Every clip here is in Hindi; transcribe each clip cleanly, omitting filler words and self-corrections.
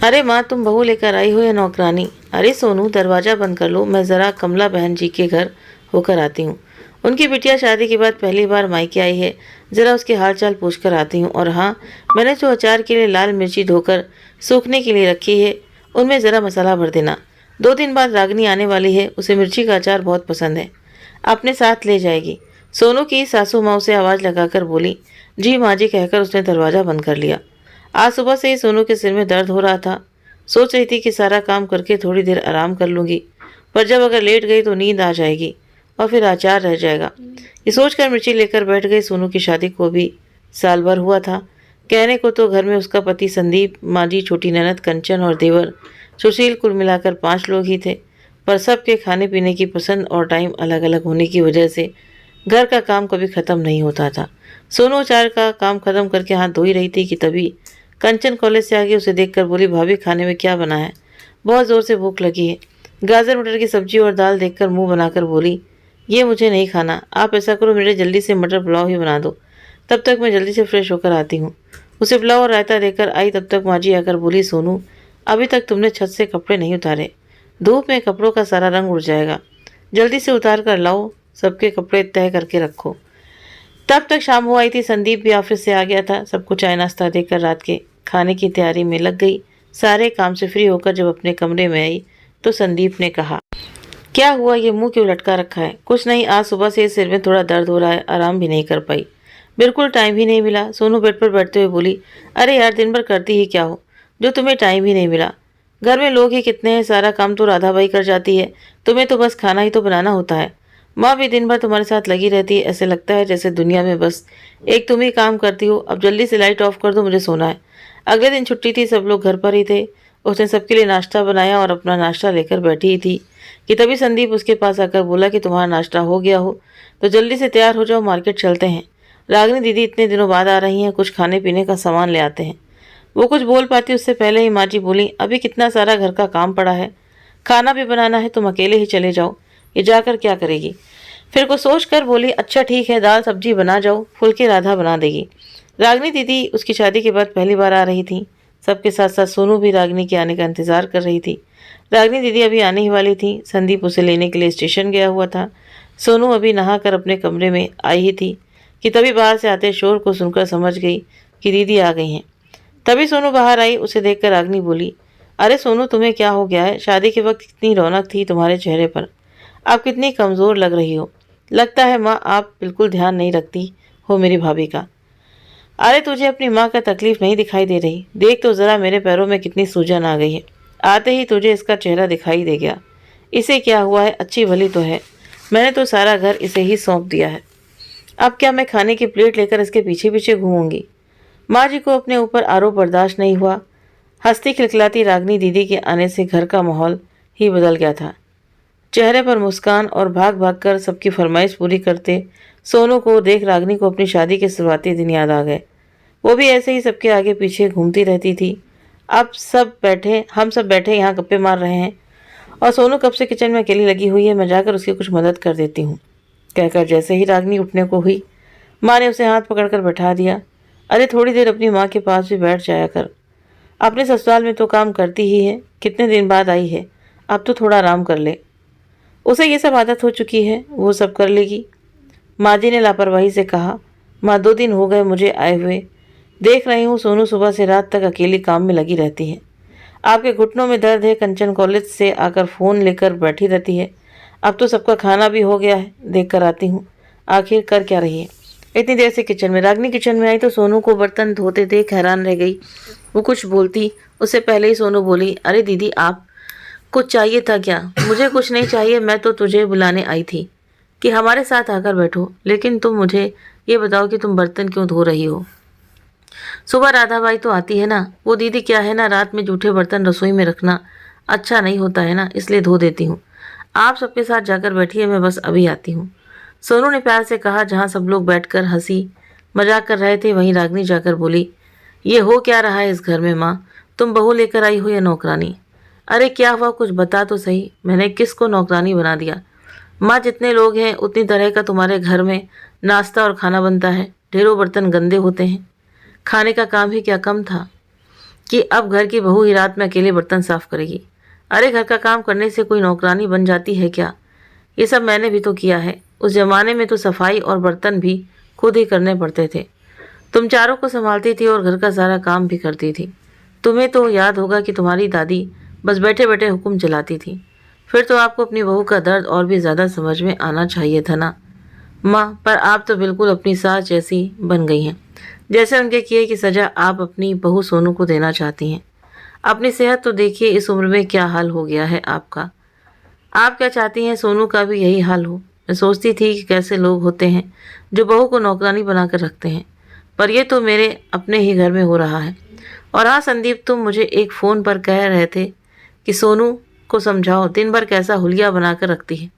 अरे माँ, तुम बहू लेकर आई हो या नौकरानी? अरे सोनू, दरवाज़ा बंद कर लो, मैं ज़रा कमला बहन जी के घर होकर आती हूँ। उनकी बिटिया शादी के बाद पहली बार मायके आई है, ज़रा उसके हाल चाल पूछ कर आती हूँ। और हाँ, मैंने जो अचार के लिए लाल मिर्ची धोकर सूखने के लिए रखी है, उनमें ज़रा मसाला भर देना। 2 दिन बाद रागनी आने वाली है, उसे मिर्ची का अचार बहुत पसंद है, अपने साथ ले जाएगी। सोनू की सासू माँ उसे आवाज़ लगाकर बोली। जी माँ जी कहकर उसने दरवाज़ा बंद कर लिया। आज सुबह से ही सोनू के सिर में दर्द हो रहा था। सोच रही थी कि सारा काम करके थोड़ी देर आराम कर लूँगी, पर जब अगर लेट गई तो नींद आ जाएगी और फिर अचार रह जाएगा। ये सोचकर मिर्ची लेकर बैठ गई। सोनू की शादी को भी साल भर हुआ था। कहने को तो घर में उसका पति संदीप, माँ जी, छोटी ननद कंचन और देवर सुशील, कुल मिलाकर 5 लोग ही थे। पर सबके खाने पीने की पसंद और टाइम अलग अलग होने की वजह से घर का काम कभी ख़त्म नहीं होता था। सोनू अचार का काम ख़त्म करके हाथ धो ही रही थी कि तभी कंचन कॉलेज से आके उसे देखकर बोली, भाभी खाने में क्या बना है? बहुत ज़ोर से भूख लगी है। गाजर मटर की सब्जी और दाल देखकर मुंह बनाकर बोली, ये मुझे नहीं खाना। आप ऐसा करो, मेरे जल्दी से मटर पुलाव ही बना दो, तब तक मैं जल्दी से फ्रेश होकर आती हूँ। उसे पुलाव और रायता देकर आई, तब तक माँ जी आकर बोली, सोनू अभी तक तुमने छत से कपड़े नहीं उतारे, धूप में कपड़ों का सारा रंग उड़ जाएगा, जल्दी से उतार कर लाओ, सबके कपड़े तय करके रखो। तब तक शाम हो आई थी। संदीप भी ऑफिस से आ गया था। सबको चाय नाश्ता देकर रात के खाने की तैयारी में लग गई। सारे काम से फ्री होकर जब अपने कमरे में आई तो संदीप ने कहा, क्या हुआ, ये मुंह क्यों लटका रखा है? कुछ नहीं, आज सुबह से सिर में थोड़ा दर्द हो रहा है, आराम भी नहीं कर पाई, बिल्कुल टाइम ही नहीं मिला। सोनू बेड पर बैठते हुए बोली, अरे यार, दिन भर करती ही क्या हो जो तुम्हें टाइम ही नहीं मिला? घर में लोग ही कितने हैं, सारा काम तो राधा बाई कर जाती है, तुम्हें तो बस खाना ही तो बनाना होता है। माँ भी दिन भर तुम्हारे साथ लगी रहती है, ऐसे लगता है जैसे दुनिया में बस एक तुम ही काम करती हो। अब जल्दी से लाइट ऑफ कर दो, मुझे सोना है। अगले दिन छुट्टी थी, सब लोग घर पर ही थे। उसने सबके लिए नाश्ता बनाया और अपना नाश्ता लेकर बैठी ही थी कि तभी संदीप उसके पास आकर बोला कि तुम्हारा नाश्ता हो गया हो तो जल्दी से तैयार हो जाओ, मार्केट चलते हैं। रागिनी दीदी इतने दिनों बाद आ रही हैं, कुछ खाने पीने का सामान ले आते हैं। वो कुछ बोल पाती उससे पहले ही माँ जी बोली, अभी कितना सारा घर का काम पड़ा है, खाना भी बनाना है, तुम अकेले ही चले जाओ, ये जाकर क्या करेगी? फिर को सोच कर बोली, अच्छा ठीक है, दाल सब्जी बना जाओ, फुल्की राधा बना देगी। रागिनी दीदी उसकी शादी के बाद पहली बार आ रही थी। सबके साथ साथ सोनू भी रागिनी के आने का इंतजार कर रही थी। रागिनी दीदी अभी आने ही वाली थी। संदीप उसे लेने के लिए स्टेशन गया हुआ था। सोनू अभी नहाकर अपने कमरे में आई ही थी कि तभी बाहर से आते शोर को सुनकर समझ गई कि दीदी आ गई हैं। तभी सोनू बाहर आई। उसे देखकर रागिनी बोली, अरे सोनू, तुम्हें क्या हो गया है? शादी के वक्त कितनी रौनक थी तुम्हारे चेहरे पर, आप कितनी कमज़ोर लग रही हो। लगता है माँ, आप बिल्कुल ध्यान नहीं रखती हो मेरी भाभी का। अरे तुझे अपनी माँ का तकलीफ नहीं दिखाई दे रही? देख तो ज़रा, मेरे पैरों में कितनी सूजन आ गई है। आते ही तुझे इसका चेहरा दिखाई दे गया। इसे क्या हुआ है? अच्छी भली तो है, मैंने तो सारा घर इसे ही सौंप दिया है। अब क्या मैं खाने की प्लेट लेकर इसके पीछे पीछे घूमूंगी? माँ जी को अपने ऊपर आरोप बर्दाश्त नहीं हुआ। हंसती खिलखिलाती रागिनी दीदी के आने से घर का माहौल ही बदल गया था। चेहरे पर मुस्कान और भाग भाग कर सबकी फरमाइश पूरी करते सोनू को देख रागिनी को अपनी शादी के शुरुआती दिन याद आ गए। वो भी ऐसे ही सबके आगे पीछे घूमती रहती थी। हम सब बैठे यहाँ गप्पे मार रहे हैं और सोनू कब से किचन में अकेली लगी हुई है, मैं जाकर उसकी कुछ मदद कर देती हूँ, कहकर जैसे ही रागिनी उठने को हुई, माँ ने उसे हाथ पकड़कर बैठा दिया। अरे थोड़ी देर अपनी माँ के पास भी बैठ जाया कर, अपने ससुराल में तो काम करती ही है, कितने दिन बाद आई है, अब तो थोड़ा आराम कर ले। उसे ये सब आदत हो चुकी है, वो सब कर लेगी। माँ जी ने लापरवाही से कहा, माँ 2 दिन हो गए मुझे आए हुए, देख रही हूँ सोनू सुबह से रात तक अकेली काम में लगी रहती है। आपके घुटनों में दर्द है, कंचन कॉलेज से आकर फ़ोन लेकर बैठी रहती है। अब तो सबका खाना भी हो गया है, देख कर आती हूँ, आखिर कर क्या रही है इतनी देर से किचन में? रागिनी किचन में आई तो सोनू को बर्तन धोते देख हैरान रह गई। वो कुछ बोलती उससे पहले ही सोनू बोली, अरे दीदी, आप कुछ चाहिए था क्या? मुझे कुछ नहीं चाहिए, मैं तो तुझे बुलाने आई थी कि हमारे साथ आकर बैठो, लेकिन तुम मुझे ये बताओ कि तुम बर्तन क्यों धो रही हो? सुबह राधाबाई तो आती है ना, वो दीदी क्या है ना, रात में जूठे बर्तन रसोई में रखना अच्छा नहीं होता है ना, इसलिए धो देती हूँ। आप सबके साथ जाकर बैठिए, मैं बस अभी आती हूँ, सोनू ने प्यार से कहा। जहाँ सब लोग बैठकर हंसी मजाक कर रहे थे, वहीं रागिनी जाकर बोली, ये हो क्या रहा है इस घर में माँ? तुम बहू लेकर आई हो या नौकरानी? अरे क्या हुआ, कुछ बता तो सही, मैंने किसको नौकरानी बना दिया? माँ, जितने लोग हैं उतनी तरह का तुम्हारे घर में नाश्ता और खाना बनता है, ढेरों बर्तन गंदे होते हैं, खाने का काम ही क्या कम था? कि अब घर की बहू ही रात में अकेले बर्तन साफ करेगी। अरे घर का काम करने से कोई नौकरानी बन जाती है क्या? ये सब मैंने भी तो किया है। उस जमाने में तो सफाई और बर्तन भी खुद ही करने पड़ते थे। तुम चारों को संभालती थी और घर का सारा काम भी करती थी। तुम्हें तो याद होगा कि तुम्हारी दादी बस बैठे बैठे हुक्म चलाती थी। फिर तो आपको अपनी बहू का दर्द और भी ज़्यादा समझ में आना चाहिए था ना माँ। पर आप तो बिल्कुल अपनी सास जैसी बन गई हैं। जैसे उनके किए की सज़ा आप अपनी बहू सोनू को देना चाहती हैं। अपनी सेहत तो देखिए, इस उम्र में क्या हाल हो गया है आपका। आप क्या चाहती हैं सोनू का भी यही हाल हो? मैं सोचती थी कि कैसे लोग होते हैं जो बहू को नौकरानी बनाकर रखते हैं, पर ये तो मेरे अपने ही घर में हो रहा है। और हाँ संदीप, तुम मुझे एक फ़ोन पर कह रहे थे कि सोनू को समझाओ, दिन भर कैसा हुलिया बनाकर रखती है।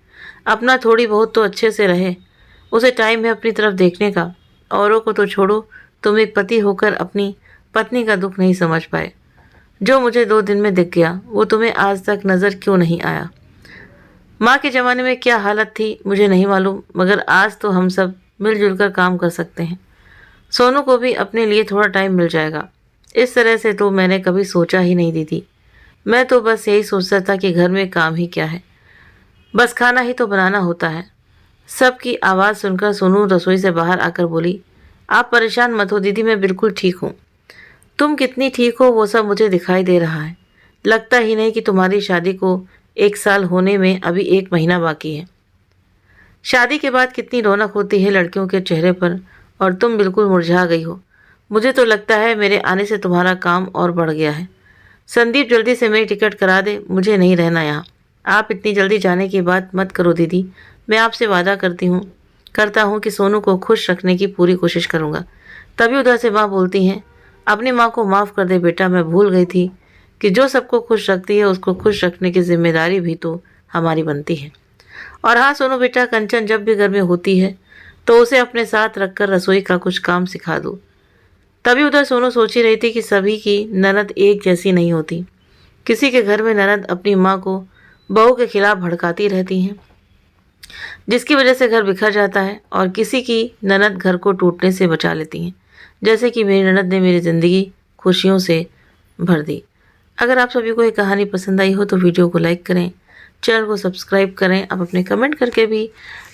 अपना थोड़ी बहुत तो अच्छे से रहे, उसे टाइम है अपनी तरफ देखने का। औरों को तो छोड़ो, तुम एक पति होकर अपनी पत्नी का दुख नहीं समझ पाए। जो मुझे 2 दिन में दिख गया वो तुम्हें आज तक नज़र क्यों नहीं आया? माँ के ज़माने में क्या हालत थी मुझे नहीं मालूम, मगर आज तो हम सब मिलजुल कर काम कर सकते हैं। सोनू को भी अपने लिए थोड़ा टाइम मिल जाएगा। इस तरह से तो मैंने कभी सोचा ही नहीं दीदी। मैं तो बस यही सोचता था कि घर में काम ही क्या है, बस खाना ही तो बनाना होता है। सबकी आवाज़ सुनकर सोनू रसोई से बाहर आकर बोली, आप परेशान मत हो दीदी, मैं बिल्कुल ठीक हूँ। तुम कितनी ठीक हो वो सब मुझे दिखाई दे रहा है। लगता ही नहीं कि तुम्हारी शादी को 1 साल होने में अभी 1 महीना बाकी है। शादी के बाद कितनी रौनक होती है लड़कियों के चेहरे पर, और तुम बिल्कुल मुरझा गई हो। मुझे तो लगता है मेरे आने से तुम्हारा काम और बढ़ गया है। संदीप जल्दी से मेरी टिकट करा दे, मुझे नहीं रहना यहाँ। आप इतनी जल्दी जाने की बात मत करो दीदी। मैं आपसे वादा करता हूँ कि सोनू को खुश रखने की पूरी कोशिश करूँगा। तभी उधर से माँ बोलती हैं, अपनी माँ को माफ़ कर दे बेटा, मैं भूल गई थी कि जो सबको खुश रखती है उसको खुश रखने की जिम्मेदारी भी तो हमारी बनती है। और हाँ सोनू बेटा, कंचन जब भी घर में होती है तो उसे अपने साथ रखकर रसोई का कुछ काम सिखा दो। तभी उधर सोनू सोच ही रही थी कि सभी की ननद एक जैसी नहीं होती। किसी के घर में ननद अपनी माँ को बहू के खिलाफ भड़काती रहती हैं, जिसकी वजह से घर बिखर जाता है, और किसी की ननद घर को टूटने से बचा लेती हैं, जैसे कि मेरी ननद ने मेरी ज़िंदगी खुशियों से भर दी। अगर आप सभी को ये कहानी पसंद आई हो तो वीडियो को लाइक करें, चैनल को सब्सक्राइब करें। आप अपने कमेंट करके भी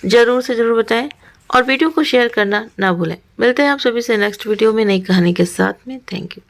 ज़रूर से ज़रूर बताएं और वीडियो को शेयर करना ना भूलें। मिलते हैं आप सभी से नेक्स्ट वीडियो में नई कहानी के साथ में। Thank you.